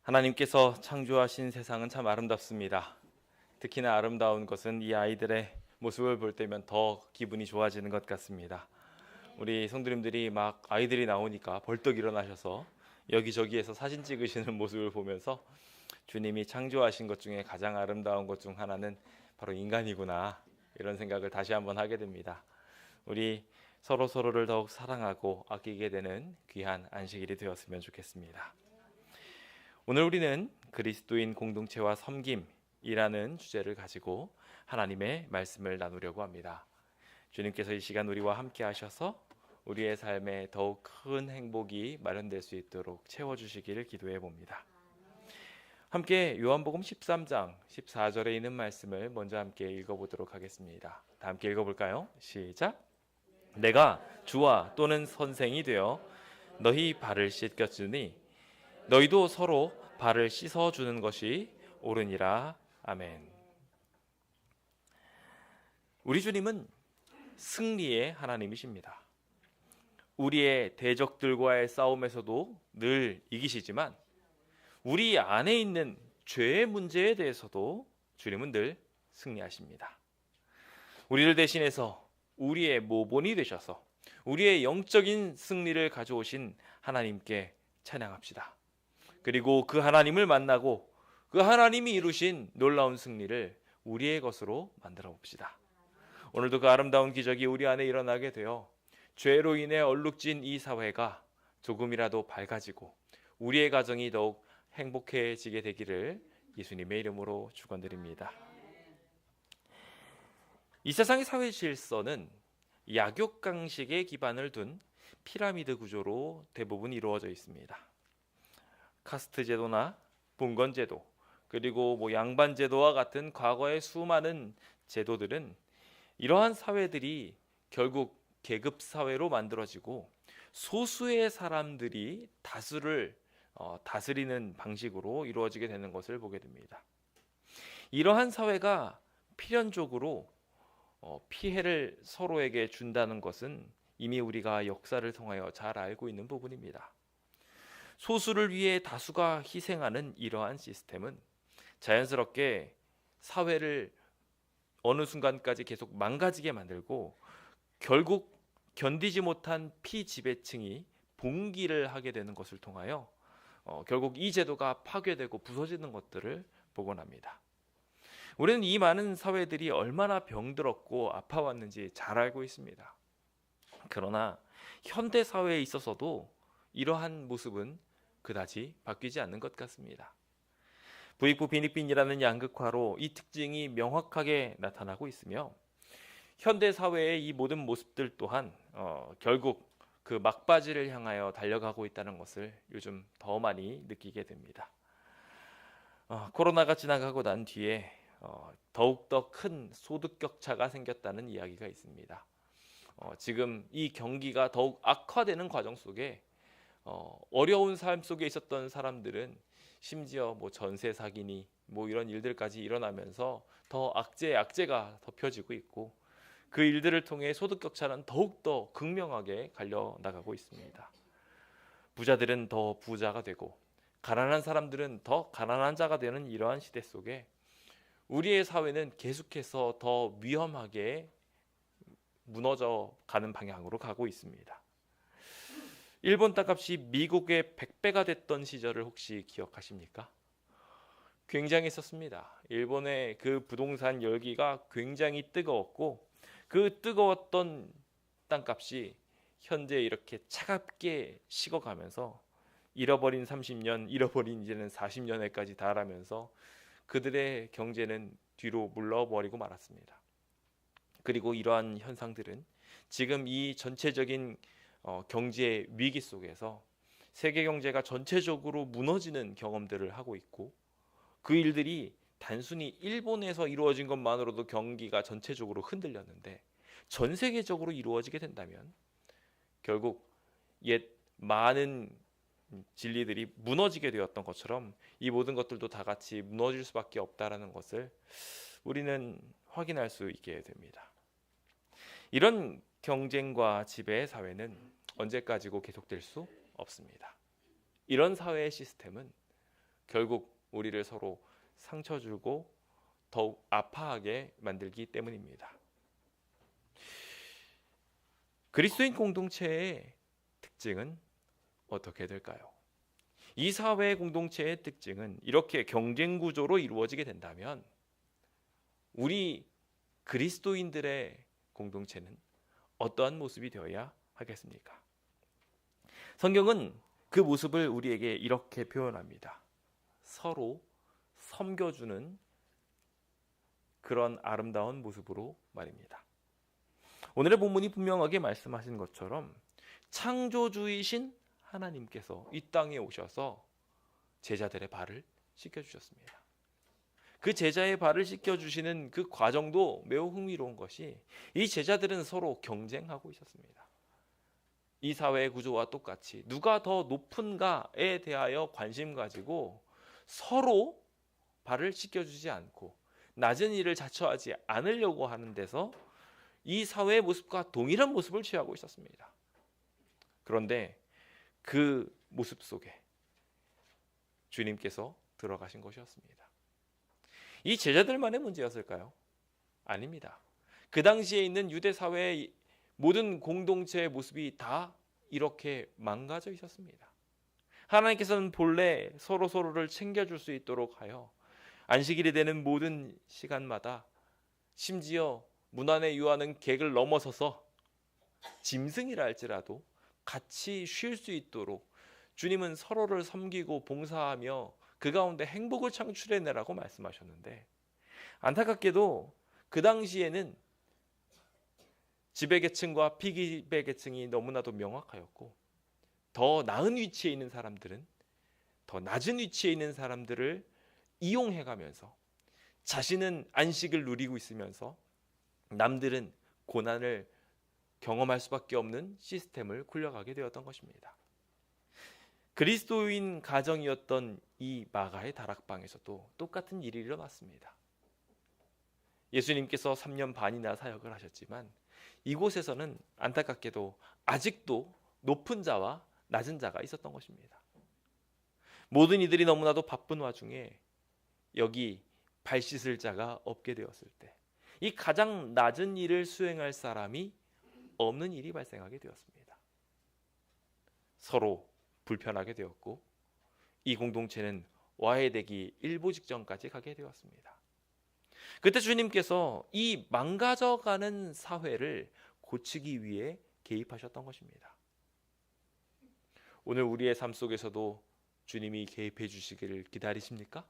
하나님께서 창조하신 세상은 참 아름답습니다. 특히나 아름다운 것은 이 아이들의 모습을 볼 때면 더 기분이 좋아지는 것 같습니다. 우리 성도님들이 막 아이들이 나오니까 벌떡 일어나셔서 여기저기에서 사진 찍으시는 모습을 보면서 주님이 창조하신 것 중에 가장 아름다운 것 중 하나는 바로 인간이구나, 이런 생각을 다시 한번 하게 됩니다. 우리 서로를 더욱 사랑하고 아끼게 되는 귀한 안식일이 되었으면 좋겠습니다. 오늘 우리는 그리스도인 공동체와 섬김이라는 주제를 가지고 하나님의 말씀을 나누려고 합니다. 주님께서 이 시간 우리와 함께 하셔서 우리의 삶에 더욱 큰 행복이 마련될 수 있도록 채워주시기를 기도해 봅니다. 함께 요한복음 13장 14절에 있는 말씀을 먼저 함께 읽어보도록 하겠습니다. 다 함께 읽어볼까요? 시작! 내가 주와 또는 선생이 되어 너희 발을 씻겼으니 너희도 서로 발을 씻어주는 것이 옳으니라. 아멘. 우리 주님은 승리의 하나님이십니다. 우리의 대적들과의 싸움에서도 늘 이기시지만 우리 안에 있는 죄의 문제에 대해서도 주님은 늘 승리하십니다. 우리를 대신해서 우리의 모본이 되셔서 우리의 영적인 승리를 가져오신 하나님께 찬양합시다. 그리고 그 하나님을 만나고 그 하나님이 이루신 놀라운 승리를 우리의 것으로 만들어 봅시다. 오늘도 그 아름다운 기적이 우리 안에 일어나게 되어 죄로 인해 얼룩진 이 사회가 조금이라도 밝아지고 우리의 가정이 더욱 행복해지게 되기를 예수님의 이름으로 축원드립니다. 이 세상의 사회 질서는 약육강식의 기반을 둔 피라미드 구조로 대부분 이루어져 있습니다. 카스트 제도나 분건 제도, 그리고 양반 제도와 같은 과거의 수많은 제도들은 이러한 사회들이 결국 계급 사회로 만들어지고 소수의 사람들이 다수를 다스리는 방식으로 이루어지게 되는 것을 보게 됩니다. 이러한 사회가 필연적으로 피해를 서로에게 준다는 것은 이미 우리가 역사를 통하여 잘 알고 있는 부분입니다. 소수를 위해 다수가 희생하는 이러한 시스템은 자연스럽게 사회를 어느 순간까지 계속 망가지게 만들고 결국 견디지 못한 피지배층이 봉기를 하게 되는 것을 통하여 결국 이 제도가 파괴되고 부서지는 것들을 보곤 합니다. 우리는 이 많은 사회들이 얼마나 병들었고 아파왔는지 잘 알고 있습니다. 그러나 현대 사회에 있어서도 이러한 모습은 그다지 바뀌지 않는 것 같습니다. 부익부 빈익빈이라는 양극화로 이 특징이 명확하게 나타나고 있으며 현대 사회의 이 모든 모습들 또한 결국 그 막바지를 향하여 달려가고 있다는 것을 요즘 더 많이 느끼게 됩니다. 코로나가 지나가고 난 뒤에 더욱더 큰 소득 격차가 생겼다는 이야기가 있습니다. 지금 이 경기가 더욱 악화되는 과정 속에 어려운 삶 속에 있었던 사람들은 심지어 전세 사기니 이런 일들까지 일어나면서 더 악재가 덮여지고 있고 그 일들을 통해 소득 격차는 더욱더 극명하게 갈려 나가고 있습니다. 부자들은 더 부자가 되고 가난한 사람들은 더 가난한 자가 되는 이러한 시대 속에 우리의 사회는 계속해서 더 위험하게 무너져 가는 방향으로 가고 있습니다. 일본 땅값이 미국의 100배가 됐던 시절을 혹시 기억하십니까? 굉장했었습니다. 일본의 그 부동산 열기가 굉장히 뜨거웠고 그 뜨거웠던 땅값이 현재 이렇게 차갑게 식어가면서 잃어버린 30년, 잃어버린 이제는 40년에까지 달하면서 그들의 경제는 뒤로 물러버리고 말았습니다. 그리고 이러한 현상들은 지금 이 전체적인 경제 위기 속에서 세계 경제가 전체적으로 무너지는 경험들을 하고 있고 그 일들이 단순히 일본에서 이루어진 것만으로도 경기가 전체적으로 흔들렸는데 전 세계적으로 이루어지게 된다면 결국 옛 많은 진리들이 무너지게 되었던 것처럼 이 모든 것들도 다 같이 무너질 수밖에 없다라는 것을 우리는 확인할 수 있게 됩니다. 이런 경쟁과 지배의 사회는 언제까지고 계속될 수 없습니다. 이런 사회의 시스템은 결국 우리를 서로 상처 주고 더욱 아파하게 만들기 때문입니다. 그리스도인 공동체의 특징은 어떻게 될까요? 이 사회 공동체의 특징은 이렇게 경쟁 구조로 이루어지게 된다면 우리 그리스도인들의 공동체는 어떠한 모습이 되어야 하겠습니까? 성경은 그 모습을 우리에게 이렇게 표현합니다. 서로 섬겨주는 그런 아름다운 모습으로 말입니다. 오늘의 본문이 분명하게 말씀하신 것처럼 창조주이신 하나님께서 이 땅에 오셔서 제자들의 발을 씻겨주셨습니다. 그 제자의 발을 씻겨주시는 그 과정도 매우 흥미로운 것이 이 제자들은 서로 경쟁하고 있었습니다. 이 사회의 구조와 똑같이 누가 더 높은가에 대하여 관심 가지고 서로 발을 씻겨주지 않고 낮은 일을 자처하지 않으려고 하는 데서 이 사회의 모습과 동일한 모습을 취하고 있었습니다. 그런데 그 모습 속에 주님께서 들어가신 것이었습니다. 이 제자들만의 문제였을까요? 아닙니다. 그 당시에 있는 유대 사회의 모든 공동체의 모습이 다 이렇게 망가져 있었습니다. 하나님께서는 본래 서로를 챙겨줄 수 있도록 하여 안식일이 되는 모든 시간마다 심지어 문 안에 유하는 객을 넘어서서 짐승이라 할지라도 같이 쉴 수 있도록 주님은 서로를 섬기고 봉사하며 그 가운데 행복을 창출해내라고 말씀하셨는데, 안타깝게도 그 당시에는 지배계층과 피지배계층이 너무나도 명확하였고, 더 나은 위치에 있는 사람들은 더 낮은 위치에 있는 사람들을 이용해가면서 자신은 안식을 누리고 있으면서 남들은 고난을 경험할 수밖에 없는 시스템을 굴려가게 되었던 것입니다. 그리스도인 가정이었던 이 마가의 다락방에서도 똑같은 일이 일어났습니다. 예수님께서 3년 반이나 사역을 하셨지만 이곳에서는 안타깝게도 아직도 높은 자와 낮은 자가 있었던 것입니다. 모든 이들이 너무나도 바쁜 와중에 여기 발 씻을 자가 없게 되었을 때 이 가장 낮은 일을 수행할 사람이 없는 일이 발생하게 되었습니다. 서로 불편하게 되었고 이 공동체는 와해되기 일보 직전까지 가게 되었습니다. 그때 주님께서 이 망가져가는 사회를 고치기 위해 개입하셨던 것입니다. 오늘 우리의 삶 속에서도 주님이 개입해 주시기를 기다리십니까?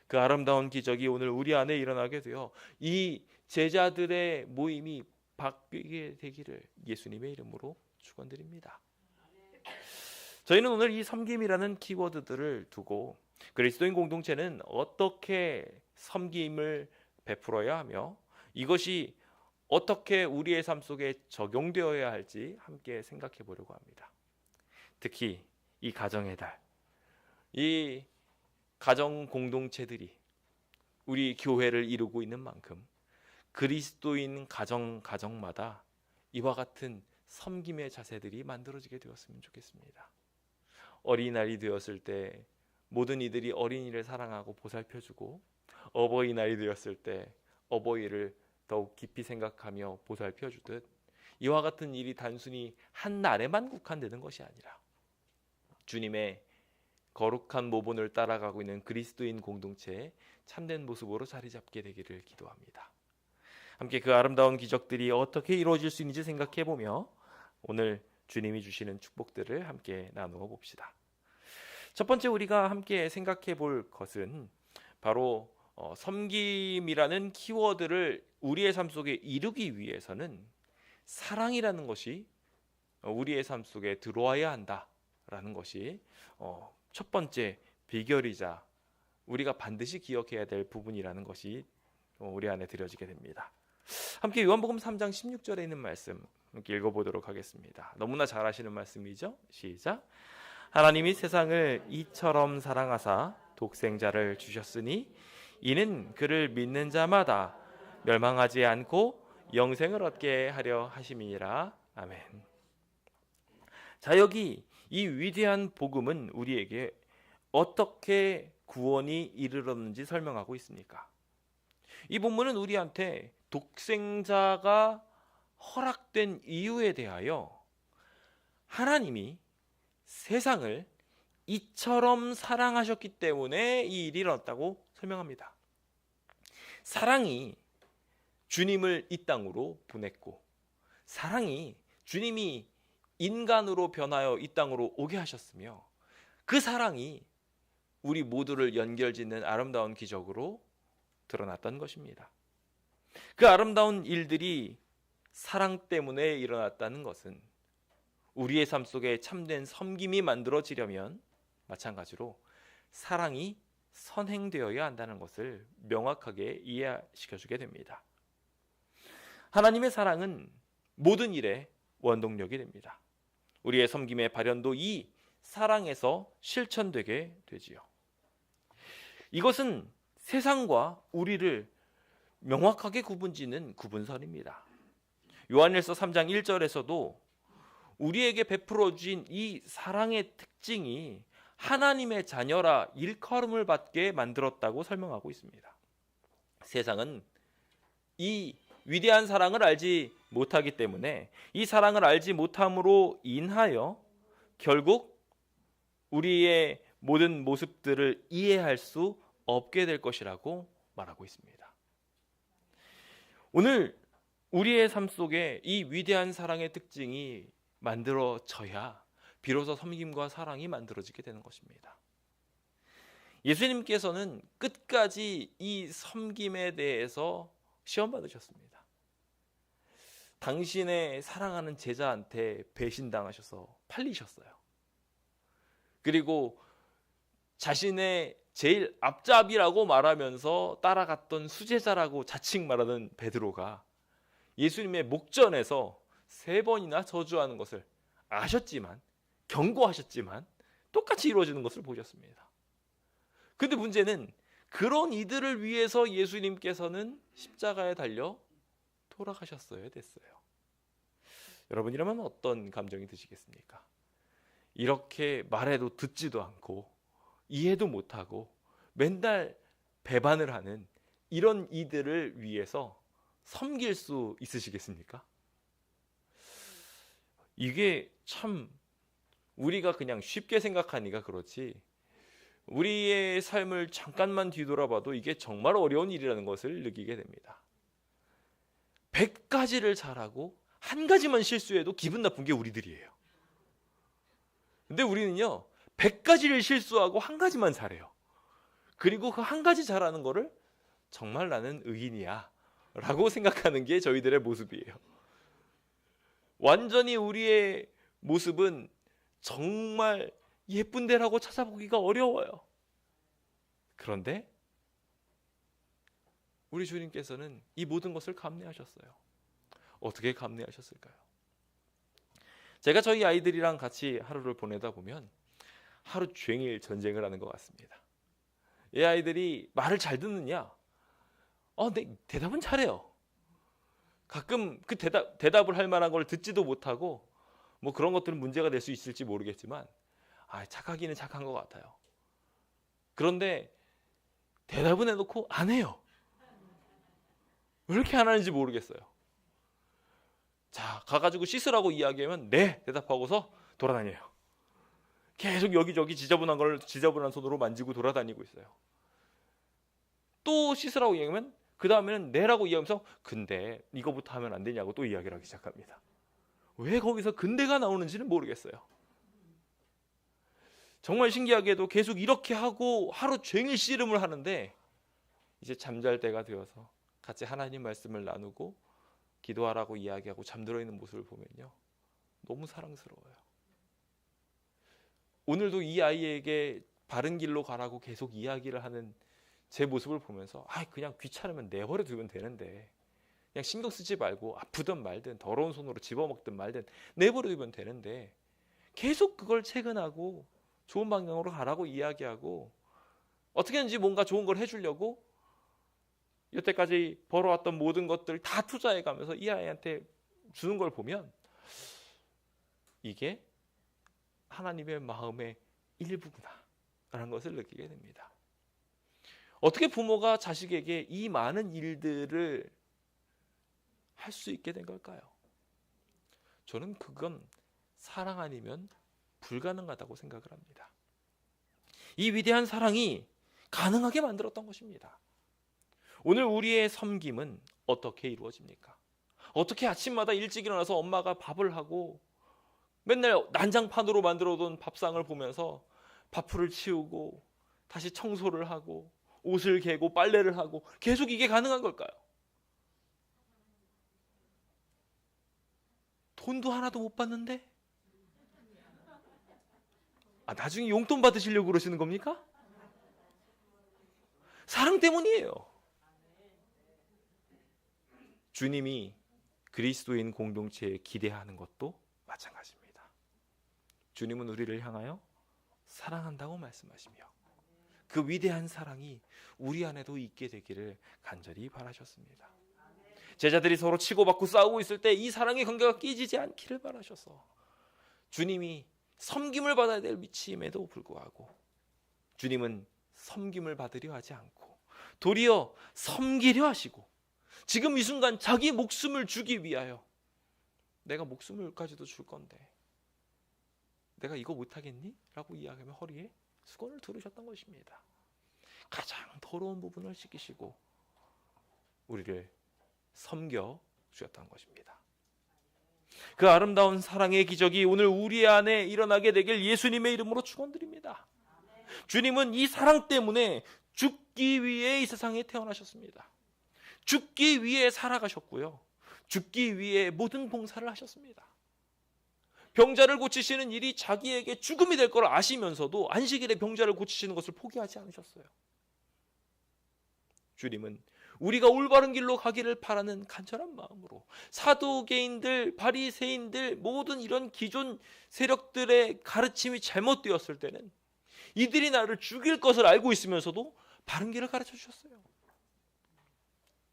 그 아름다운 기적이 오늘 우리 안에 일어나게 되어 이 제자들의 모임이 바뀌게 되기를 예수님의 이름으로 축원드립니다. 저희는 오늘 이 섬김이라는 키워드들을 두고 그리스도인 공동체는 어떻게 섬김을 베풀어야 하며 이것이 어떻게 우리의 삶 속에 적용되어야 할지 함께 생각해 보려고 합니다. 특히 이 가정의 달, 이 가정 공동체들이 우리 교회를 이루고 있는 만큼 그리스도인 가정마다 이와 같은 섬김의 자세들이 만들어지게 되었으면 좋겠습니다. 어린이날이 되었을 때 모든 이들이 어린이를 사랑하고 보살펴주고, 어버이날이 되었을 때 어버이를 더욱 깊이 생각하며 보살펴주듯 이와 같은 일이 단순히 한 날에만 국한되는 것이 아니라 주님의 거룩한 모본을 따라가고 있는 그리스도인 공동체의 참된 모습으로 자리 잡게 되기를 기도합니다. 함께 그 아름다운 기적들이 어떻게 이루어질 수 있는지 생각해 보며 오늘 주님이 주시는 축복들을 함께 나누어 봅시다. 첫 번째 우리가 함께 생각해 볼 것은 바로 섬김이라는 키워드를 우리의 삶 속에 이루기 위해서는 사랑이라는 것이 우리의 삶 속에 들어와야 한다라는 것이 첫 번째 비결이자 우리가 반드시 기억해야 될 부분이라는 것이 우리 안에 들여지게 됩니다. 함께 요한복음 3장 16절에 있는 말씀 함께 읽어보도록 하겠습니다. 너무나 잘 아시는 말씀이죠. 시작. 하나님이 세상을 이처럼 사랑하사 독생자를 주셨으니 이는 그를 믿는 자마다 멸망하지 않고 영생을 얻게 하려 하심이니라. 아멘. 자, 여기 이 위대한 복음은 우리에게 어떻게 구원이 이르렀는지 설명하고 있습니까? 이 본문은 우리한테 독생자가 허락된 이유에 대하여 하나님이 세상을 이처럼 사랑하셨기 때문에 이 일이 일어났다고 설명합니다. 사랑이 주님을 이 땅으로 보냈고, 사랑이 주님이 인간으로 변하여 이 땅으로 오게 하셨으며, 그 사랑이 우리 모두를 연결짓는 아름다운 기적으로 드러났던 것입니다. 그 아름다운 일들이 사랑 때문에 일어났다는 것은 우리의 삶 속에 참된 섬김이 만들어지려면 마찬가지로 사랑이 선행되어야 한다는 것을 명확하게 이해시켜주게 됩니다. 하나님의 사랑은 모든 일의 원동력이 됩니다. 우리의 섬김의 발현도 이 사랑에서 실천되게 되지요. 이것은 세상과 우리를 명확하게 구분짓는 구분선입니다. 요한일서 3장 1절에서도 우리에게 베풀어 주신 이 사랑의 특징이 하나님의 자녀라 일컬음을 받게 만들었다고 설명하고 있습니다. 세상은 이 위대한 사랑을 알지 못하기 때문에 이 사랑을 알지 못함으로 인하여 결국 우리의 모든 모습들을 이해할 수 없게 될 것이라고 말하고 있습니다. 오늘 우리의 삶 속에 이 위대한 사랑의 특징이 만들어져야 비로소 섬김과 사랑이 만들어지게 되는 것입니다. 예수님께서는 끝까지 이 섬김에 대해서 시험 받으셨습니다. 당신의 사랑하는 제자한테 배신당하셔서 팔리셨어요. 그리고 자신의 제일 앞잡이라고 말하면서 따라갔던 수제자라고 자칭 말하는 베드로가 예수님의 목전에서 3번이나 저주하는 것을 아셨지만, 경고하셨지만 똑같이 이루어지는 것을 보셨습니다. 근데 문제는 그런 이들을 위해서 예수님께서는 십자가에 달려 돌아가셨어야 됐어요. 여러분이라면 어떤 감정이 드시겠습니까? 이렇게 말해도 듣지도 않고 이해도 못하고 맨날 배반을 하는 이런 이들을 위해서 섬길 수 있으시겠습니까? 이게 참 우리가 그냥 쉽게 생각하니까 그렇지, 우리의 삶을 잠깐만 뒤돌아봐도 이게 정말 어려운 일이라는 것을 느끼게 됩니다. 100가지를 잘하고 한 가지만 실수해도 기분 나쁜 게 우리들이에요. 근데 우리는요 100가지를 실수하고 한 가지만 잘해요. 그리고 그 한 가지 잘하는 거를 정말 나는 의인이야 라고 생각하는 게 저희들의 모습이에요. 완전히 우리의 모습은 정말 예쁜 데라고 찾아보기가 어려워요. 그런데 우리 주님께서는 이 모든 것을 감내하셨어요. 어떻게 감내하셨을까요? 제가 저희 아이들이랑 같이 하루를 보내다 보면 하루 종일 전쟁을 하는 것 같습니다. 이 아이들이 말을 잘 듣느냐? 네, 대답은 잘해요. 가끔 그 대답을 할 만한 걸 듣지도 못하고 뭐 그런 것들은 문제가 될 수 있을지 모르겠지만 착하기는 착한 것 같아요. 그런데 대답은 해놓고 안 해요. 왜 이렇게 안 하는지 모르겠어요. 자, 가가지고 씻으라고 이야기하면 네 대답하고서 돌아다녀요. 계속 여기저기 지저분한 손으로 만지고 돌아다니고 있어요. 또 씻으라고 이야기하면 그 다음에는 네라고 이야기하면서 근데 이거부터 하면 안 되냐고 또 이야기를 하기 시작합니다. 왜 거기서 근데가 나오는지는 모르겠어요. 정말 신기하게도 계속 이렇게 하고 하루 종일 씨름을 하는데 이제 잠잘 때가 되어서 같이 하나님 말씀을 나누고 기도하라고 이야기하고 잠들어 있는 모습을 보면요 너무 사랑스러워요. 오늘도 이 아이에게 바른 길로 가라고 계속 이야기를 하는 제 모습을 보면서 그냥 귀찮으면 내버려 두면 되는데, 그냥 신경 쓰지 말고 아프든 말든 더러운 손으로 집어먹든 말든 내버려 두면 되는데 계속 그걸 채근하고 좋은 방향으로 가라고 이야기하고 어떻게든지 뭔가 좋은 걸 해주려고 여태까지 벌어왔던 모든 것들 다 투자해가면서 이 아이한테 주는 걸 보면 이게 하나님의 마음의 일부구나 것을 느끼게 됩니다. 어떻게 부모가 자식에게 이 많은 일들을 할 수 있게 된 걸까요? 저는 그건 사랑 아니면 불가능하다고 생각을 합니다. 이 위대한 사랑이 가능하게 만들었던 것입니다. 오늘 우리의 섬김은 어떻게 이루어집니까? 어떻게 아침마다 일찍 일어나서 엄마가 밥을 하고 맨날 난장판으로 만들어둔 밥상을 보면서 밥풀을 치우고 다시 청소를 하고 옷을 개고 빨래를 하고 계속 이게 가능한 걸까요? 돈도 하나도 못 받는데? 나중에 용돈 받으시려고 그러시는 겁니까? 사랑 때문이에요. 주님이 그리스도인 공동체에 기대하는 것도 마찬가지입니다. 주님은 우리를 향하여 사랑한다고 말씀하시며 그 위대한 사랑이 우리 안에도 있게 되기를 간절히 바라셨습니다. 제자들이 서로 치고받고 싸우고 있을 때 이 사랑의 관계가 깨지지 않기를 바라셔서 주님이 섬김을 받아야 될 위치임에도 불구하고 주님은 섬김을 받으려 하지 않고 도리어 섬기려 하시고 지금 이 순간 자기 목숨을 주기 위하여 내가 목숨을까지도 줄 건데 내가 이거 못하겠니? 라고 이야기하며 허리에 수건을 두르셨던 것입니다. 가장 더러운 부분을 씻기시고 우리를 섬겨 주셨던 것입니다. 그 아름다운 사랑의 기적이 오늘 우리 안에 일어나게 되길 예수님의 이름으로 축원드립니다. 주님은 이 사랑 때문에 죽기 위해 이 세상에 태어나셨습니다. 죽기 위해 살아가셨고요. 죽기 위해 모든 봉사를 하셨습니다. 병자를 고치시는 일이 자기에게 죽음이 될 걸 아시면서도 안식일에 병자를 고치시는 것을 포기하지 않으셨어요. 주님은 우리가 올바른 길로 가기를 바라는 간절한 마음으로 사두개인들, 바리새인들 모든 이런 기존 세력들의 가르침이 잘못되었을 때는 이들이 나를 죽일 것을 알고 있으면서도 바른 길을 가르쳐 주셨어요.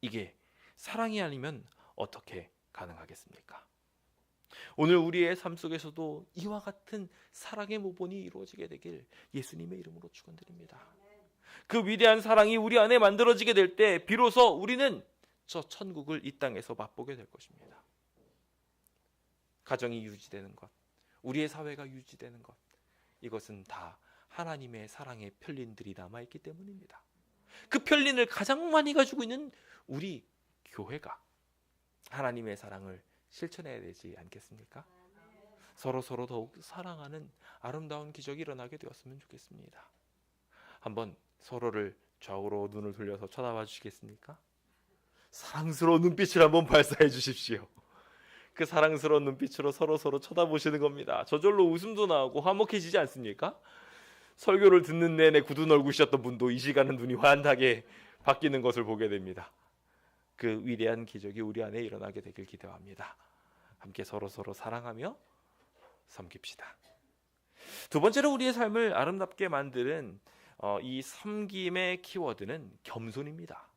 이게 사랑이 아니면 어떻게 가능하겠습니까? 오늘 우리의 삶 속에서도 이와 같은 사랑의 모본이 이루어지게 되길 예수님의 이름으로 축원드립니다. 그 위대한 사랑이 우리 안에 만들어지게 될 때 비로소 우리는 저 천국을 이 땅에서 맛보게 될 것입니다. 가정이 유지되는 것, 우리의 사회가 유지되는 것, 이것은 다 하나님의 사랑의 편린들이 남아있기 때문입니다. 그 편린을 가장 많이 가지고 있는 우리 교회가 하나님의 사랑을 실천해야 되지 않겠습니까? 서로 더욱 사랑하는 아름다운 기적이 일어나게 되었으면 좋겠습니다. 한번 서로를 좌우로 눈을 돌려서 쳐다봐 주시겠습니까? 사랑스러운 눈빛을 한번 발사해 주십시오. 그 사랑스러운 눈빛으로 서로 쳐다보시는 겁니다. 저절로 웃음도 나오고 화목해지지 않습니까? 설교를 듣는 내내 굳은 얼굴이셨던 분도 이 시간은 눈이 환하게 바뀌는 것을 보게 됩니다. 그 위대한 기적이 우리 안에 일어나게 되길 기대합니다. 함께 서로 사랑하며 섬깁시다. 두 번째로 우리의 삶을 아름답게 만드는 이 섬김의 키워드는 겸손입니다.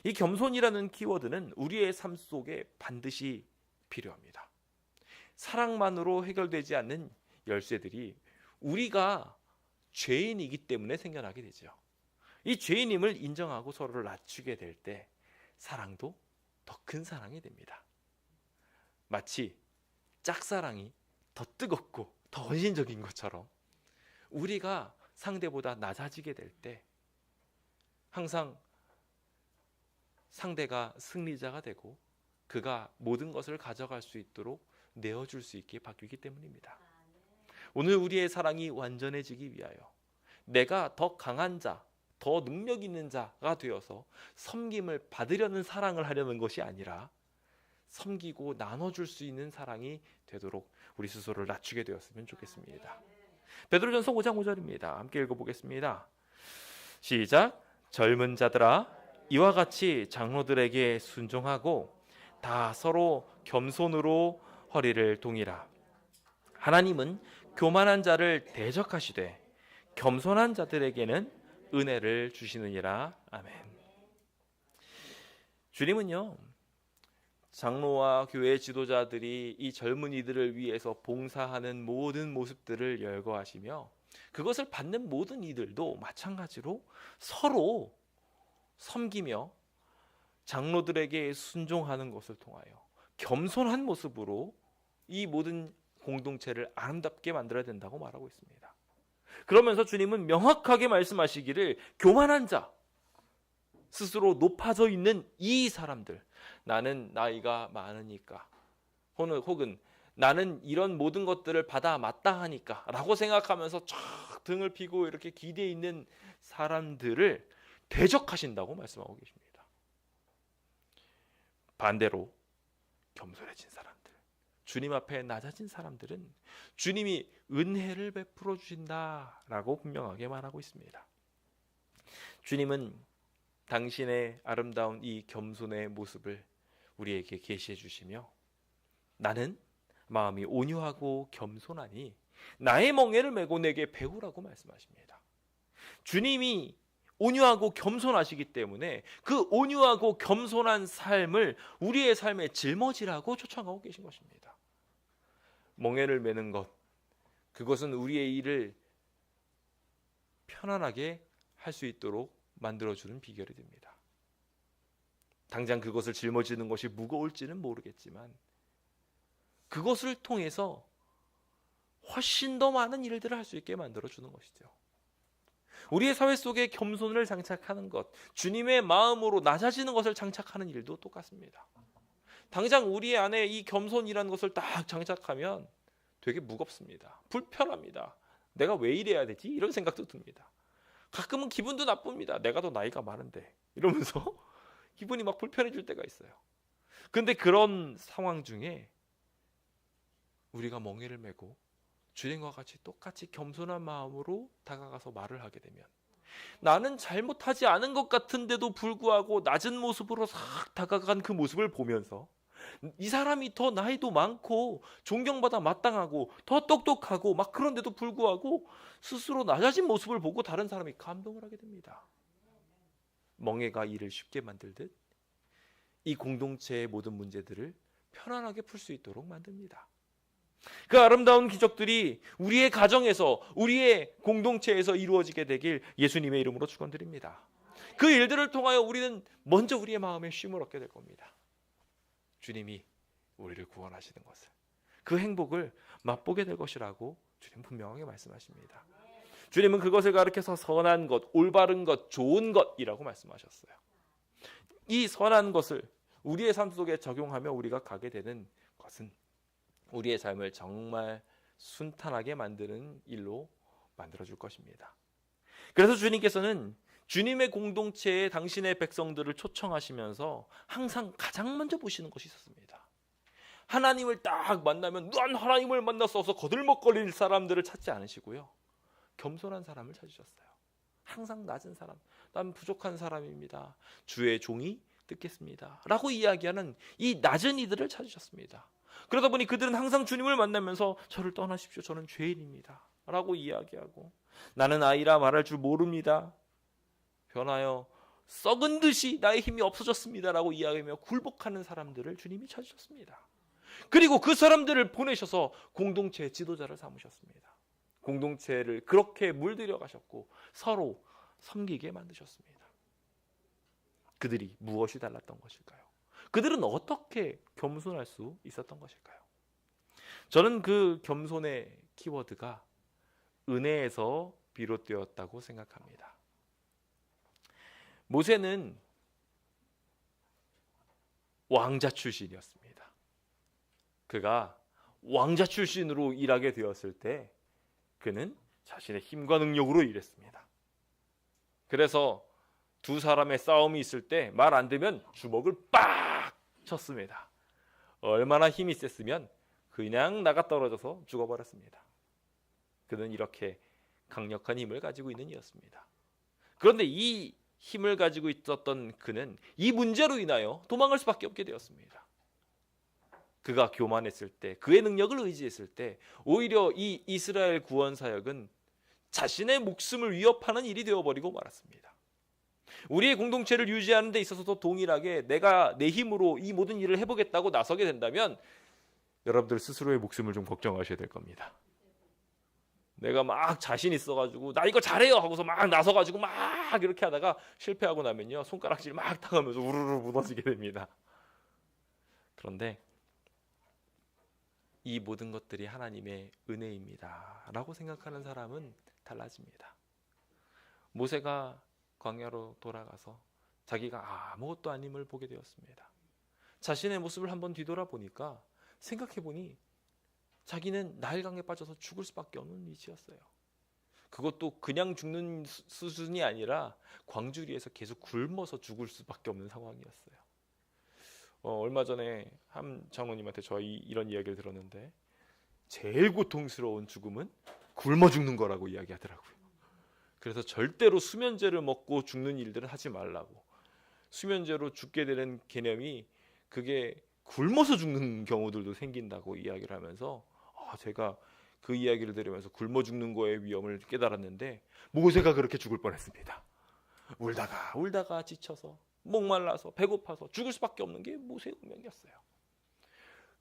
이 겸손이라는 키워드는 우리의 삶 속에 반드시 필요합니다. 사랑만으로 해결되지 않는 열쇠들이 우리가 죄인이기 때문에 생겨나게 되죠. 이 죄인임을 인정하고 서로를 낮추게 될 때 사랑도 더 큰 사랑이 됩니다. 마치 짝사랑이 더 뜨겁고 더 헌신적인 것처럼 우리가 상대보다 낮아지게 될 때 항상 상대가 승리자가 되고 그가 모든 것을 가져갈 수 있도록 내어줄 수 있게 바뀌기 때문입니다. 오늘 우리의 사랑이 완전해지기 위하여 내가 더 강한 자, 더 능력 있는 자가 되어서 섬김을 받으려는 사랑을 하려는 것이 아니라 섬기고 나눠줄 수 있는 사랑이 되도록 우리 스스로를 낮추게 되었으면 좋겠습니다. 베드로전서 5장 5절입니다. 함께 읽어보겠습니다. 시작. 젊은 자들아 이와 같이 장로들에게 순종하고 다 서로 겸손으로 허리를 동이라. 하나님은 교만한 자를 대적하시되 겸손한 자들에게는 은혜를 주시느니라. 아멘. 주님은요, 장로와 교회 지도자들이 이 젊은이들을 위해서 봉사하는 모든 모습들을 열거하시며 그것을 받는 모든 이들도 마찬가지로 서로 섬기며 장로들에게 순종하는 것을 통하여 겸손한 모습으로 이 모든 공동체를 아름답게 만들어야 된다고 말하고 있습니다. 그러면서 주님은 명확하게 말씀하시기를 교만한 자, 스스로 높아져 있는 이 사람들, 나는 나이가 많으니까 혹은 나는 이런 모든 것들을 받아 마땅하니까 라고 생각하면서 쫙 등을 피고 이렇게 기대에 있는 사람들을 대적하신다고 말씀하고 계십니다. 반대로 겸손해진 사람들, 주님 앞에 낮아진 사람들은 주님이 은혜를 베풀어 주신다라고 분명하게 말하고 있습니다. 주님은 당신의 아름다운 이 겸손의 모습을 우리에게 계시해 주시며 나는 마음이 온유하고 겸손하니 나의 멍에를 메고 내게 배우라고 말씀하십니다. 주님이 온유하고 겸손하시기 때문에 그 온유하고 겸손한 삶을 우리의 삶에 짊어지라고 초청하고 계신 것입니다. 멍에를 메는 것, 그것은 우리의 일을 편안하게 할 수 있도록 만들어주는 비결이 됩니다. 당장 그것을 짊어지는 것이 무거울지는 모르겠지만 그것을 통해서 훨씬 더 많은 일들을 할 수 있게 만들어주는 것이죠. 우리의 사회 속에 겸손을 장착하는 것, 주님의 마음으로 낮아지는 것을 장착하는 일도 똑같습니다. 당장 우리 안에 이 겸손이라는 것을 딱 장착하면 되게 무겁습니다. 불편합니다. 내가 왜 이래야 되지? 이런 생각도 듭니다. 가끔은 기분도 나쁩니다. 내가 더 나이가 많은데 이러면서 기분이 막 불편해질 때가 있어요. 근데 그런 상황 중에 우리가 멍에를 메고 주님과 같이 똑같이 겸손한 마음으로 다가가서 말을 하게 되면 나는 잘못하지 않은 것 같은데도 불구하고 낮은 모습으로 싹 다가간 그 모습을 보면서 이 사람이 더 나이도 많고 존경받아 마땅하고 더 똑똑하고 막 그런데도 불구하고 스스로 낮아진 모습을 보고 다른 사람이 감동을 하게 됩니다. 멍에가 일을 쉽게 만들듯 이 공동체의 모든 문제들을 편안하게 풀 수 있도록 만듭니다. 그 아름다운 기적들이 우리의 가정에서 우리의 공동체에서 이루어지게 되길 예수님의 이름으로 축원드립니다. 그 일들을 통하여 우리는 먼저 우리의 마음에 쉼을 얻게 될 겁니다. 주님이 우리를 구원하시는 것을, 그 행복을 맛보게 될 것이라고 주님 분명하게 말씀하십니다. 주님은 그것을 가리켜서 선한 것, 올바른 것, 좋은 것이라고 말씀하셨어요. 이 선한 것을 우리의 삶 속에 적용하며 우리가 가게 되는 것은 우리의 삶을 정말 순탄하게 만드는 일로 만들어줄 것입니다. 그래서 주님께서는 주님의 공동체에 당신의 백성들을 초청하시면서 항상 가장 먼저 보시는 것이 있었습니다. 하나님을 딱 만나면 난 하나님을 만났어서 거들먹거릴 사람들을 찾지 않으시고요. 겸손한 사람을 찾으셨어요. 항상 낮은 사람, 난 부족한 사람입니다. 주의 종이 듣겠습니다 라고 이야기하는 이 낮은 이들을 찾으셨습니다. 그러다 보니 그들은 항상 주님을 만나면서 저를 떠나십시오. 저는 죄인입니다 라고 이야기하고 나는 아이라 말할 줄 모릅니다. 변하여 썩은 듯이 나의 힘이 없어졌습니다 라고 이야기하며 굴복하는 사람들을 주님이 찾으셨습니다. 그리고 그 사람들을 보내셔서 공동체의 지도자를 삼으셨습니다. 공동체를 그렇게 물들여 가셨고 서로 섬기게 만드셨습니다. 그들이 무엇이 달랐던 것일까요? 그들은 어떻게 겸손할 수 있었던 것일까요? 저는 그 겸손의 키워드가 은혜에서 비롯되었다고 생각합니다. 모세는 왕자 출신이었습니다. 그가 왕자 출신으로 일하게 되었을 때 그는 자신의 힘과 능력으로 일했습니다. 그래서 두 사람의 싸움이 있을 때 말 안 되면 주먹을 빡 쳤습니다. 얼마나 힘이 셌으면 그냥 나가 떨어져서 죽어버렸습니다. 그는 이렇게 강력한 힘을 가지고 있는 이였습니다. 그런데 이 힘을 가지고 있었던 그는 이 문제로 인하여 도망갈 수밖에 없게 되었습니다. 그가 교만했을 때, 그의 능력을 의지했을 때 오히려 이 이스라엘 구원 사역은 자신의 목숨을 위협하는 일이 되어버리고 말았습니다. 우리의 공동체를 유지하는 데 있어서도 동일하게 내가 내 힘으로 이 모든 일을 해보겠다고 나서게 된다면 여러분들 스스로의 목숨을 좀 걱정하셔야 될 겁니다. 내가 막 자신 있어가지고 나 이거 잘해요 하고서 막 나서가지고 막 이렇게 하다가 실패하고 나면요 손가락질 막 당하면서 우르르 무너지게 됩니다. 그런데 이 모든 것들이 하나님의 은혜입니다 라고 생각하는 사람은 달라집니다. 모세가 광야로 돌아가서 자기가 아무것도 아님을 보게 되었습니다. 자신의 모습을 한번 뒤돌아보니까 생각해보니 자기는 나일강에 빠져서 죽을 수밖에 없는 위치였어요. 그것도 그냥 죽는 수준이 아니라 광주리에서 계속 굶어서 죽을 수밖에 없는 상황이었어요. 얼마 전에 한 장로님한테 이런 이야기를 들었는데 제일 고통스러운 죽음은 굶어 죽는 거라고 이야기하더라고요. 그래서 절대로 수면제를 먹고 죽는 일들은 하지 말라고. 수면제로 죽게 되는 개념이 그게 굶어서 죽는 경우들도 생긴다고 이야기를 하면서 제가 그 이야기를 들으면서 굶어 죽는 거의 위험을 깨달았는데 모세가 그렇게 죽을 뻔했습니다. 울다가 지쳐서 목말라서 배고파서 죽을 수밖에 없는 게 모세의 운명이었어요.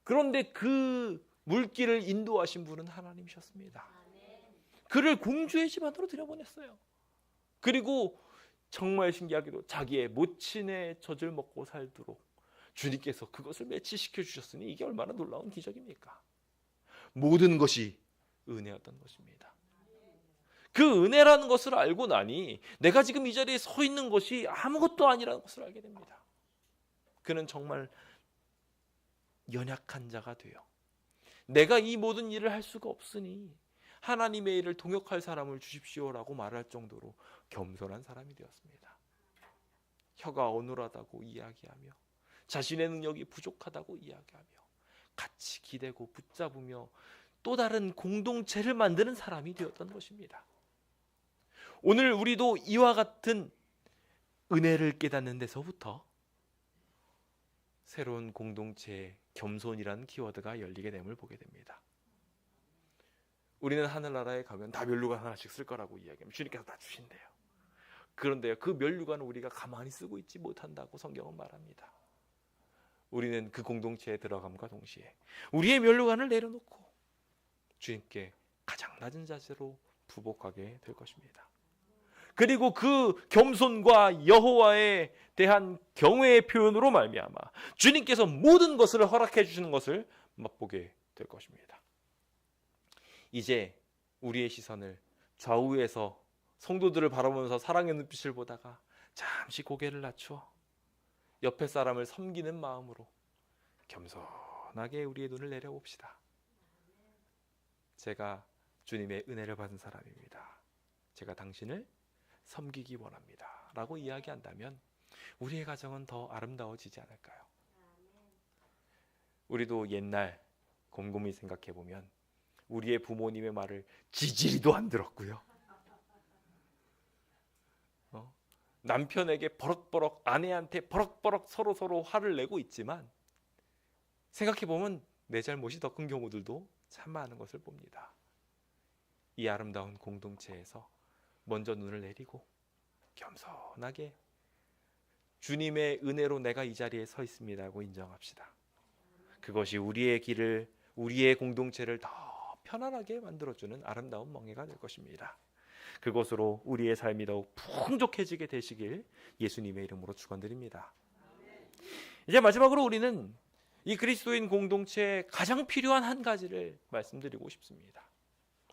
그런데 그 물길을 인도하신 분은 하나님이셨습니다. 그를 공주의 집안으로 들여보냈어요. 그리고 정말 신기하게도 자기의 모친의 젖을 먹고 살도록 주님께서 그것을 매치시켜 주셨으니 이게 얼마나 놀라운 기적입니까? 모든 것이 은혜였던 것입니다. 그 은혜라는 것을 알고 나니 내가 지금 이 자리에 서 있는 것이 아무것도 아니라는 것을 알게 됩니다. 그는 정말 연약한 자가 되어 내가 이 모든 일을 할 수가 없으니 하나님의 일을 동역할 사람을 주십시오라고 말할 정도로 겸손한 사람이 되었습니다. 혀가 어눌하다고 이야기하며 자신의 능력이 부족하다고 이야기하며 같이 기대고 붙잡으며 또 다른 공동체를 만드는 사람이 되었던 것입니다. 오늘 우리도 이와 같은 은혜를 깨닫는 데서부터 새로운 공동체의 겸손이라는 키워드가 열리게 됨을 보게 됩니다. 우리는 하늘나라에 가면 다 면류관 하나씩 쓸 거라고 이야기하면 주님께서 다 주신대요. 그런데요, 그 면류관을 우리가 가만히 쓰고 있지 못한다고 성경은 말합니다. 우리는 그 공동체에 들어감과 동시에 우리의 면류관을 내려놓고 주님께 가장 낮은 자세로 부복하게 될 것입니다. 그리고 그 겸손과 여호와에 대한 경외의 표현으로 말미암아 주님께서 모든 것을 허락해 주시는 것을 맛보게 될 것입니다. 이제 우리의 시선을 좌우에서 성도들을 바라보면서 사랑의 눈빛을 보다가 잠시 고개를 낮추어 옆에 사람을 섬기는 마음으로 겸손하게 우리의 눈을 내려봅시다. 제가 주님의 은혜를 받은 사람입니다. 제가 당신을 섬기기 원합니다 라고 이야기한다면 우리의 가정은 더 아름다워지지 않을까요? 우리도 옛날 곰곰이 생각해보면 우리의 부모님의 말을 지지리도 안 들었고요. 남편에게 버럭버럭, 아내한테 버럭버럭 서로 화를 내고 있지만 생각해보면 내 잘못이 더 큰 경우들도 참 많은 것을 봅니다. 이 아름다운 공동체에서 먼저 눈을 내리고 겸손하게 주님의 은혜로 내가 이 자리에 서 있습니다고 인정합시다. 그것이 우리의 길을, 우리의 공동체를 더 편안하게 만들어주는 아름다운 멍에가 될 것입니다. 그것으로 우리의 삶이 더욱 풍족해지게 되시길 예수님의 이름으로 축원드립니다. 이제 마지막으로 우리는 이 그리스도인 공동체에 가장 필요한 한 가지를 말씀드리고 싶습니다.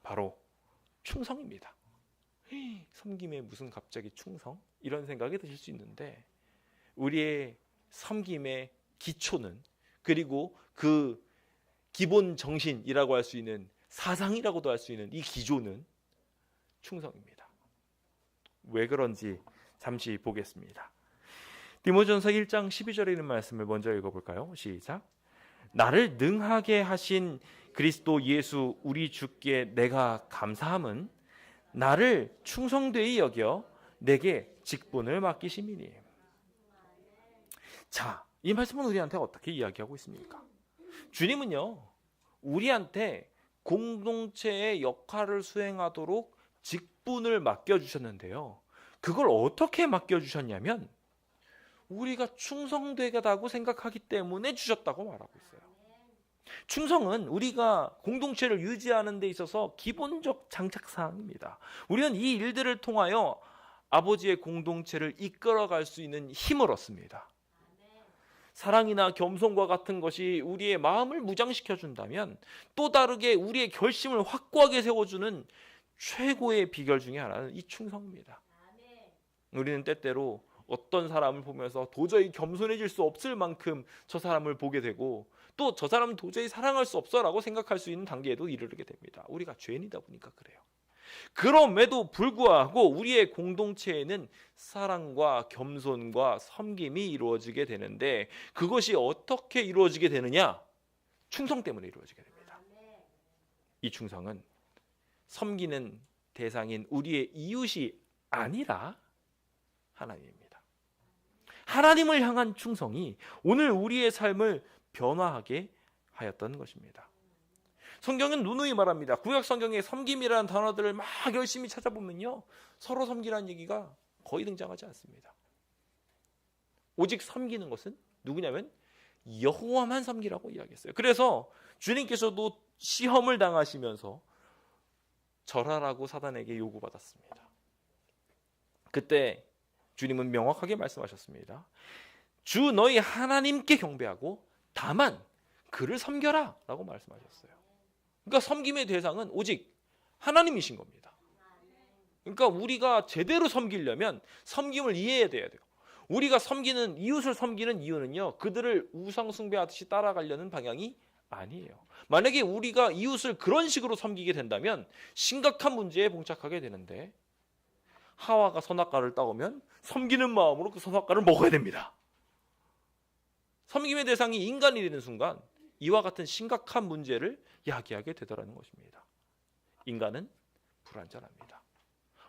바로 충성입니다. 섬김에 무슨 갑자기 충성? 이런 생각이 드실 수 있는데 우리의 섬김의 기초는, 그리고 그 기본 정신이라고 할 수 있는, 사상이라고도 할 수 있는 이 기조는 충성입니다. 왜 그런지 잠시 보겠습니다. 디모전서 1장 12절에 있는 말씀을 먼저 읽어볼까요? 시작. 나를 능하게 하신 그리스도 예수 우리 주께 내가 감사함은 나를 충성되이 여겨 내게 직분을 맡기심이니. 자, 이 말씀은 우리한테 어떻게 이야기하고 있습니까? 주님은요, 우리한테 공동체의 역할을 수행하도록 직분을 맡겨주셨는데요, 그걸 어떻게 맡겨주셨냐면 우리가 충성되다고 생각하기 때문에 주셨다고 말하고 있어요. 충성은 우리가 공동체를 유지하는 데 있어서 기본적 장착사항입니다. 우리는 이 일들을 통하여 아버지의 공동체를 이끌어갈 수 있는 힘을 얻습니다. 사랑이나 겸손과 같은 것이 우리의 마음을 무장시켜 준다면 또 다르게 우리의 결심을 확고하게 세워주는 최고의 비결 중에 하나는 이 충성입니다. 우리는 때때로 어떤 사람을 보면서 도저히 겸손해질 수 없을 만큼 저 사람을 보게 되고 또 저 사람은 도저히 사랑할 수 없어라고 생각할 수 있는 단계에도 이르게 됩니다. 우리가 죄인이다 보니까 그래요. 그럼에도 불구하고 우리의 공동체에는 사랑과 겸손과 섬김이 이루어지게 되는데 그것이 어떻게 이루어지게 되느냐? 충성 때문에 이루어지게 됩니다. 이 충성은 섬기는 대상인 우리의 이웃이 아니라 하나님입니다. 하나님을 향한 충성이 오늘 우리의 삶을 변화하게 하였던 것입니다. 성경은 누누이 말합니다. 구약 성경에 섬김이라는 단어들을 막 열심히 찾아보면요, 서로 섬기라는 얘기가 거의 등장하지 않습니다. 오직 섬기는 것은 누구냐면 여호와만 섬기라고 이야기했어요. 그래서 주님께서도 시험을 당하시면서 절하라고 사단에게 요구받았습니다. 그때 주님은 명확하게 말씀하셨습니다. 주 너희 하나님께 경배하고 다만 그를 섬겨라 라고 말씀하셨어요. 그러니까 섬김의 대상은 오직 하나님이신 겁니다. 그러니까 우리가 제대로 섬기려면 섬김을 이해해야 돼요. 우리가 섬기는 이웃을 섬기는 이유는요, 그들을 우상 숭배하듯이 따라가려는 방향이 아니에요. 만약에 우리가 이웃을 그런 식으로 섬기게 된다면 심각한 문제에 봉착하게 되는데, 하와가 선악과를 따오면 섬기는 마음으로 그 선악과를 먹어야 됩니다. 섬김의 대상이 인간이 되는 순간 이와 같은 심각한 문제를 야기하게 되더라는 것입니다. 인간은 불완전합니다.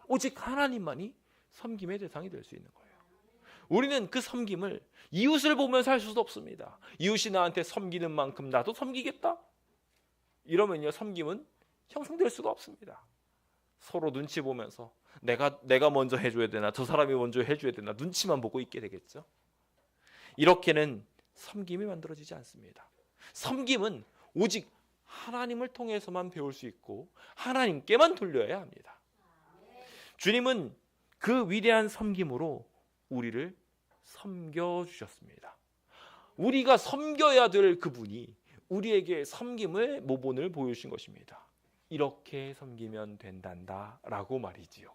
오직 하나님만이 섬김의 대상이 될 수 있는 거예요. 우리는 그 섬김을 이웃을 보면서 할 수도 없습니다. 이웃이 나한테 섬기는 만큼 나도 섬기겠다? 이러면요, 섬김은 형성될 수가 없습니다. 서로 눈치 보면서 내가 먼저 해줘야 되나, 저 사람이 먼저 해줘야 되나 눈치만 보고 있게 되겠죠. 이렇게는 섬김이 만들어지지 않습니다. 섬김은 오직 하나님을 통해서만 배울 수 있고 하나님께만 돌려야 합니다. 주님은 그 위대한 섬김으로 우리를 섬겨주셨습니다. 우리가 섬겨야 될 그분이 우리에게 섬김의 모본을 보여주신 것입니다. 이렇게 섬기면 된단다 라고 말이지요.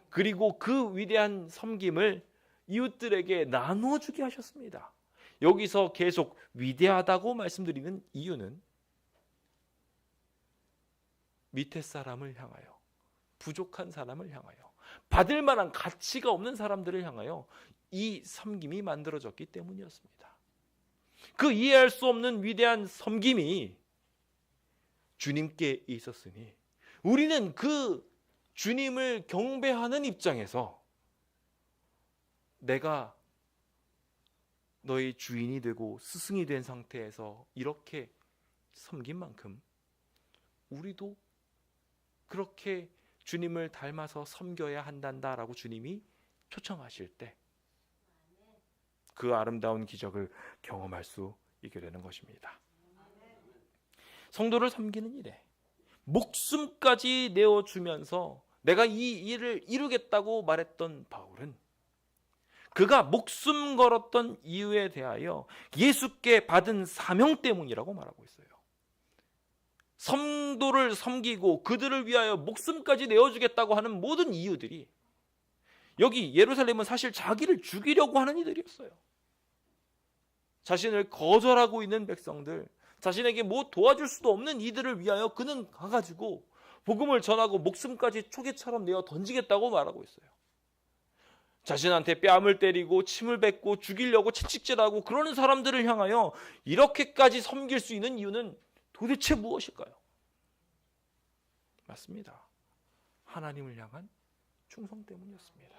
그리고 그 위대한 섬김을 이웃들에게 나눠주게 하셨습니다. 여기서 계속 위대하다고 말씀드리는 이유는 밑에 사람을 향하여, 부족한 사람을 향하여, 받을 만한 가치가 없는 사람들을 향하여 이 섬김이 만들어졌기 때문이었습니다. 그 이해할 수 없는 위대한 섬김이 주님께 있었으니 우리는 그 주님을 경배하는 입장에서 내가 너의 주인이 되고 스승이 된 상태에서 이렇게 섬긴 만큼 우리도 그렇게 주님을 닮아서 섬겨야 한단다라고 주님이 초청하실 때 그 아름다운 기적을 경험할 수 있게 되는 것입니다. 성도를 섬기는 일에 목숨까지 내어주면서 내가 이 일을 이루겠다고 말했던 바울은 그가 목숨 걸었던 이유에 대하여 예수께 받은 사명 때문이라고 말하고 있어요. 성도를 섬기고 그들을 위하여 목숨까지 내어주겠다고 하는 모든 이유들이, 여기 예루살렘은 사실 자기를 죽이려고 하는 이들이었어요. 자신을 거절하고 있는 백성들, 자신에게 뭐 도와줄 수도 없는 이들을 위하여 그는 가가지고 복음을 전하고 목숨까지 초계처럼 내어 던지겠다고 말하고 있어요. 자신한테 뺨을 때리고 침을 뱉고 죽이려고 채찍질하고 그러는 사람들을 향하여 이렇게까지 섬길 수 있는 이유는 도대체 무엇일까요? 맞습니다. 하나님을 향한 충성 때문이었습니다.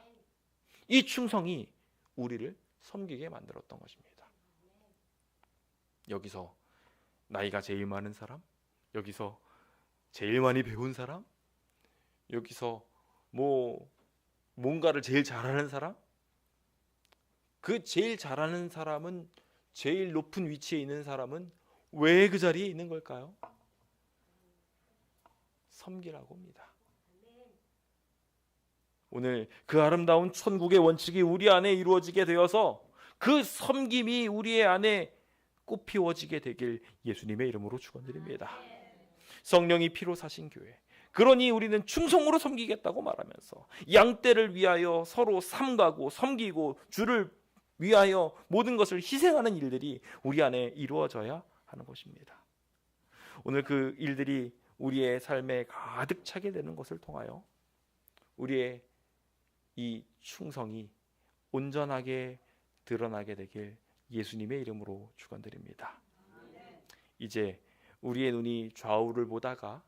이 충성이 우리를 섬기게 만들었던 것입니다. 여기서 나이가 제일 많은 사람, 여기서 제일 많이 배운 사람, 여기서 뭔가를 제일 잘하는 사람, 그 제일 잘하는 사람은, 제일 높은 위치에 있는 사람은 왜 그 자리에 있는 걸까요? 섬기라고 합니다. 오늘 그 아름다운 천국의 원칙이 우리 안에 이루어지게 되어서 그 섬김이 우리의 안에 꽃피워지게 되길 예수님의 이름으로 축원드립니다. 성령이 피로 사신 교회, 그러니 우리는 충성으로 섬기겠다고 말하면서 양떼를 위하여 서로 삼가고 섬기고 주를 위하여 모든 것을 희생하는 일들이 우리 안에 이루어져야 하는 것입니다. 오늘 그 일들이 우리의 삶에 가득 차게 되는 것을 통하여 우리의 이 충성이 온전하게 드러나게 되길 예수님의 이름으로 축원드립니다. 이제 우리의 눈이 좌우를 보다가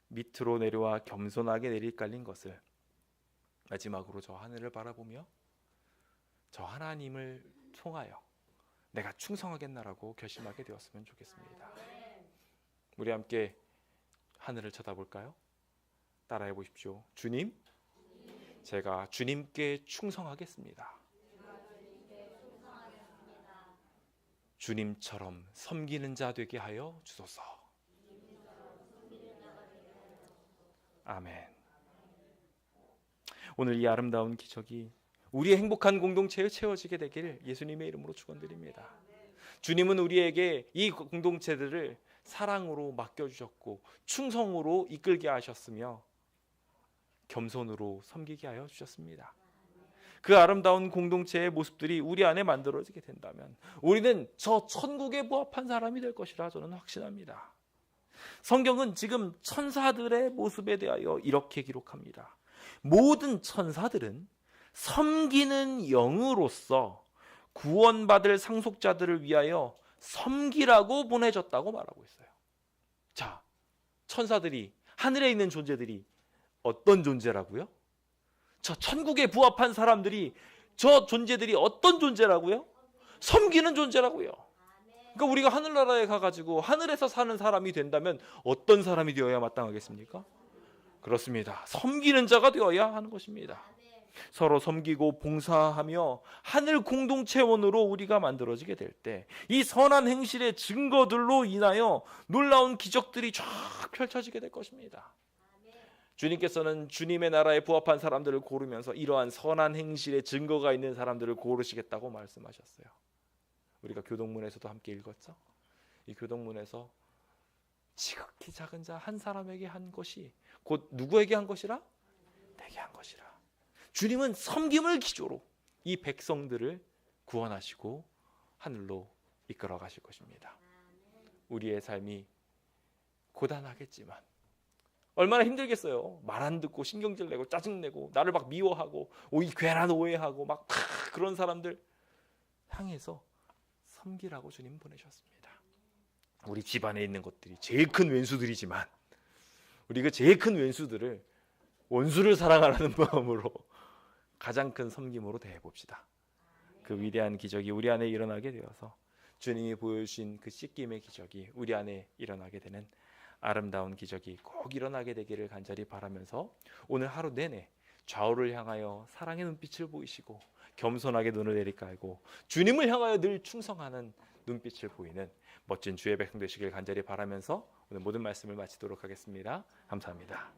밑으로 내려와 겸손하게 내리깔린 것을 마지막으로 저 하늘을 바라보며 저 하나님을 통하여 내가 충성하겠나라고 결심하게 되었으면 좋겠습니다. 우리 함께 하늘을 쳐다볼까요? 따라해 보십시오. 주님, 제가 주님께 충성하겠습니다. 주님처럼 섬기는 자 되게 하여 주소서. 아멘. 오늘 이 아름다운 기적이 우리의 행복한 공동체에 채워지게 되기를 예수님의 이름으로 축원드립니다. 주님은 우리에게 이 공동체들을 사랑으로 맡겨주셨고 충성으로 이끌게 하셨으며 겸손으로 섬기게 하여 주셨습니다. 그 아름다운 공동체의 모습들이 우리 안에 만들어지게 된다면 우리는 저 천국에 부합한 사람이 될 것이라 저는 확신합니다. 성경은 지금 천사들의 모습에 대하여 이렇게 기록합니다. 모든 천사들은 섬기는 영으로서 구원받을 상속자들을 위하여 섬기라고 보내졌다고 말하고 있어요. 자, 천사들이, 하늘에 있는 존재들이 어떤 존재라고요? 저 천국에 부합한 사람들이, 저 존재들이 어떤 존재라고요? 섬기는 존재라고요. 그러니까 우리가 하늘나라에 가가지고 하늘에서 사는 사람이 된다면 어떤 사람이 되어야 마땅하겠습니까? 그렇습니다. 섬기는 자가 되어야 하는 것입니다. 서로 섬기고 봉사하며 하늘 공동체원으로 우리가 만들어지게 될 때 이 선한 행실의 증거들로 인하여 놀라운 기적들이 쫙 펼쳐지게 될 것입니다. 주님께서는 주님의 나라에 부합한 사람들을 고르면서 이러한 선한 행실의 증거가 있는 사람들을 고르시겠다고 말씀하셨어요. 우리가 교동문에서도 함께 읽었죠. 이 교동문에서 지극히 작은 자 한 사람에게 한 것이 곧 누구에게 한 것이라? 내게 한 것이라. 주님은 섬김을 기조로 이 백성들을 구원하시고 하늘로 이끌어 가실 것입니다. 우리의 삶이 고단하겠지만 얼마나 힘들겠어요. 말 안 듣고 신경질 내고 짜증내고 나를 막 미워하고 이 괜한 오해하고 막 그런 사람들 향해서 섬기라고 주님 보내셨습니다. 우리 집안에 있는 것들이 제일 큰 왼수들이지만 우리 그 제일 큰 왼수들을 원수를 사랑하라는 마음으로 가장 큰 섬김으로 대해봅시다. 그 위대한 기적이 우리 안에 일어나게 되어서 주님이 보여주신 그 씻김의 기적이 우리 안에 일어나게 되는 아름다운 기적이 꼭 일어나게 되기를 간절히 바라면서 오늘 하루 내내 좌우를 향하여 사랑의 눈빛을 보이시고 겸손하게 눈을 내리깔고 주님을 향하여 늘 충성하는 눈빛을 보이는 멋진 주의 백성 되시길 간절히 바라면서 오늘 모든 말씀을 마치도록 하겠습니다. 감사합니다.